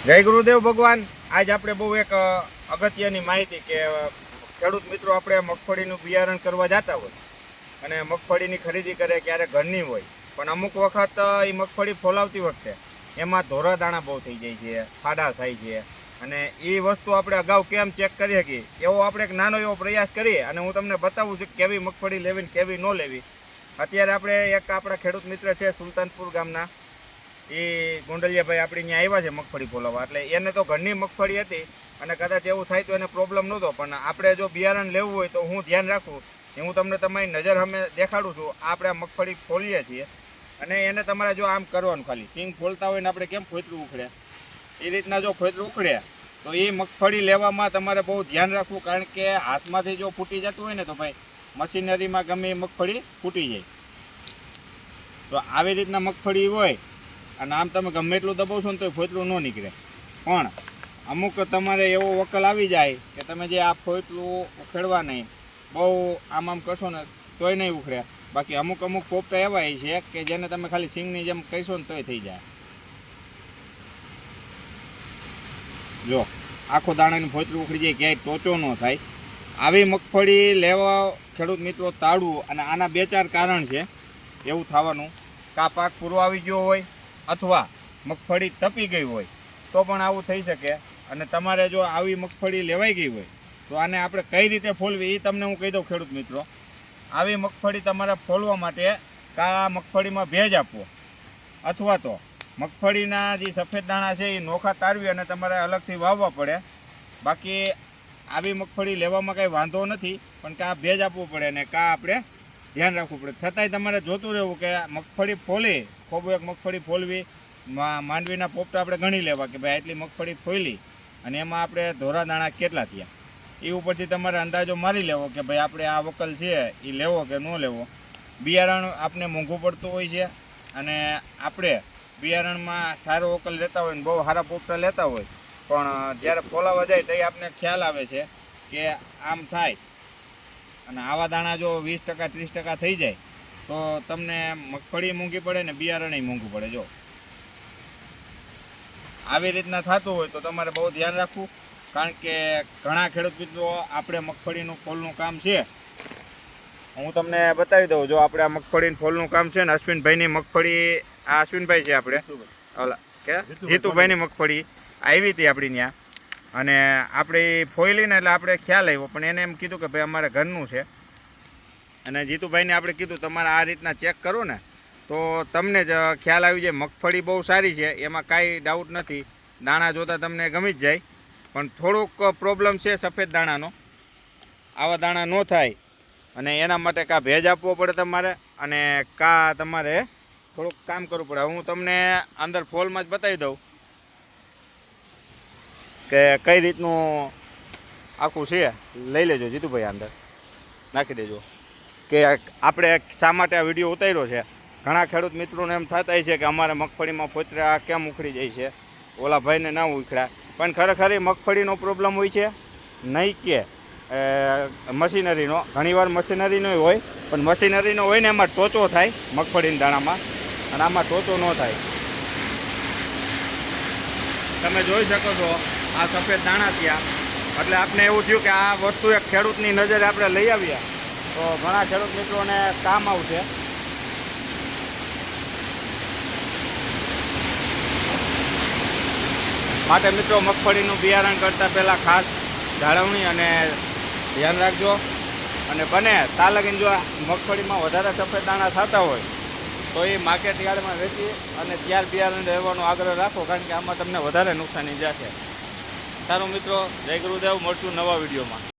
જય ગુરુદેવ ભગવાન। આજ આપણે બહુ એક અગત્યની માહિતી કે ખેડૂત મિત્રો આપણે મગફળીનું બિયારણ કરવા જતા હોય અને મગફળીની ખરીદી કરે ક્યારે ઘરની હોય, પણ અમુક વખત એ મગફળી ફોલાવતી વખતે એમાં ધોરા દાણા બહુ થઈ જાય છે, ફાડા થાય છે, અને એ વસ્તુ આપણે અગાઉ કેમ ચેક કરી શકીએ એવો આપણે એક નાનો એવો પ્રયાસ કરીએ અને હું તમને બતાવું છું કેવી મગફળી લેવી ને કેવી ન લેવી। અત્યારે આપણે એક આપણા ખેડૂત મિત્ર છે સુલતાનપુર ગામના, એ ગોંડલિયાભાઈ આપણે અહીંયા આવ્યા છે મગફળી ફોલાવવા, એટલે એને તો ઘરની મગફળી હતી અને કદાચ એવું થાય તો એને પ્રોબ્લેમ નહોતો, પણ આપણે જો બિયારણ લેવું હોય તો હું ધ્યાન રાખું એ હું તમને તમારી નજર સામે દેખાડું છું। આપણે આ મગફળી ફોલીએ છીએ અને એને તમારે જો આમ કરવાનું, ખાલી સિંગ ફોલતા હોય ને આપણે કેમ ફોતરું ઉખડે એ રીતના જો ફોતરું ઉખડે તો એ મગફળી લેવામાં તમારે બહુ ધ્યાન રાખવું, કારણ કે હાથમાંથી જો ફૂટી જતું હોય ને તો ભાઈ મશીનરીમાં ગમે એ મગફળી ફૂટી જાય। તો આવી રીતના મગફળી હોય અને આમ તમે ગમે એટલું દબાવશો ને તો ફોતરું ન નીકળે, પણ અમુક તમારે એવો વકલ આવી જાય કે તમે જે આ ફોતરું ઉખેડવા નહીં, બહુ આમ કરશો ને તોય નહીં ઉખડે। બાકી અમુક પોપટા એવા છે કે જેને તમે ખાલી સિંગની જેમ કહીશો ને તોય થઈ જાય। જો આખો દાણાનું ફોતરું ઉખડી જાય, ક્યાંય ટોચો ન થાય। આવી મગફળી લેવા ખેડૂત મિત્રો ટાળવું, અને આના 2-4 કારણ છે એવું થવાનું। કા પાક પૂરો આવી ગયો હોય અથવા મગફળી તપી ગઈ હોય તો પણ આવું થઈ શકે। અને તમારે જો આવી મગફળી લેવાઈ ગઈ હોય તો આને આપણે કઈ રીતે ફોલવી એ તમને હું કહી દઉં ખેડૂત મિત્રો। આવી મગફળી તમારે ફોલવા માટે કા મગફળીમાં ભેજ આપવો, અથવા તો મગફળીના જે સફેદ દાણા છે એ નોખા તારવી અને તમારે અલગથી વાવવા પડે। બાકી આવી મગફળી લેવામાં કંઈ વાંધો નથી, પણ કાં ભેજ આપવું પડે ને કાં આપણે ધ્યાન રાખવું પડે। છતાંય તમારે જોતું રહેવું કે મગફળી ફોલી, ખૂબ એક મગફળી ફોલવી, માંડવીના પોપટા આપણે ગણી લેવા કે ભાઈ આટલી મગફળી ફોલી અને એમાં આપણે ધોરા દાણા કેટલા થયા, એ ઉપરથી તમારે અંદાજો મારી લેવો કે ભાઈ આપણે આ વકલ છે એ લેવો કે ન લેવો। બિયારણ આપણે મોંઘું પડતું હોય છે, અને આપણે બિયારણમાં સારો વકલ લેતા હોય ને બહુ સારા પોપટા લેતા હોય, પણ જ્યારે ફોલાવા જાય તો એ આપણે ખ્યાલ આવે છે કે આમ થાય, અને આવા દાણા જો 20% 30% થઈ જાય તો તમને મગફળી મોંઘી પડે ને બિયારણય મોંઘું પડે। જો આવી રીતના થતું હોય તો તમારે બહુ ધ્યાન રાખવું, કારણ કે ઘણા ખેડૂત મિત્રો આપણે મગફળીનું ફોલનું કામ છે, હું તમને બતાવી દઉં। જો આપણે આ મગફળીનું ફોલનું કામ છે ને, અશ્વિનભાઈની મગફળી, આ અશ્વિનભાઈ છે આપણે ઓલા કે જીતુભાઈની મગફળી આવી હતી આપણી ત્યાં, અને આપણે ફોઈલી ને એટલે આપણે ખ્યાલ આવ્યો, પણ એને એમ કીધું કે ભાઈ અમારે ઘરનું છે, અને જીતુભાઈને આપણે કીધું તમારે આ રીતના ચેક કરો ને તો તમને જ ખ્યાલ આવી જાય। મગફળી બહુ સારી છે, એમાં કાંઈ ડાઉટ નથી, દાણા જોતાં તમને ગમી જ જાય, પણ થોડુંક પ્રોબ્લેમ છે સફેદ દાણાનો, આવા દાણા ન થાય અને એના માટે કાં ભેજ આપવો પડે તમારે, અને કાં તમારે થોડુંક કામ કરવું પડે। હું તમને અંદર ફોલમાં જ બતાવી દઉં કે કઈ રીતનું આખું છે। લઈ લેજો જીતુભાઈ, અંદર નાખી દેજો કે આપણે શા માટે આ વિડીયો ઉતાર્યો છે। ઘણા ખેડૂત મિત્રોને એમ થતા છે કે અમારે મગફળીમાં ફોતરા કેમ ઉખડી જાય છે, ઓલા ભાઈને ના ઉખડ્યા, પણ ખરેખર એ મગફળીનો પ્રોબ્લેમ હોય છે, નહીં કે મશીનરીનો। ઘણીવાર મશીનરીનો હોય, પણ મશીનરીનો હોય ને એમાં ટોચો થાય મગફળીના દાણામાં, અને આમાં ટોચો ન થાય। તમે જોઈ શકો છો આ સફેદ દાણા થયા, એટલે આપણે એવું થયું કે આ વસ્તુ એક ખેડૂતની નજરે આપણે લઈ આવ્યા તો ઘણા ખેડૂત મિત્રોને કામ આવશે। માટે મિત્રો મગફળીનું બિયારણ કરતાં પહેલાં ખાસ જાળવણી અને ધ્યાન રાખજો, અને બને ત્યાં લગીને જો મગફળીમાં વધારે સફેદ દાણા થતા હોય તો એ માર્કેટ યાર્ડમાં વેચી અને ત્યાર બિયારણ લેવાનો આગ્રહ રાખો, કારણ કે આમાં તમને વધારે નુકસાની જશે। સારું મિત્રો, જય ગુરુદેવ, મળશું નવા વિડીયોમાં।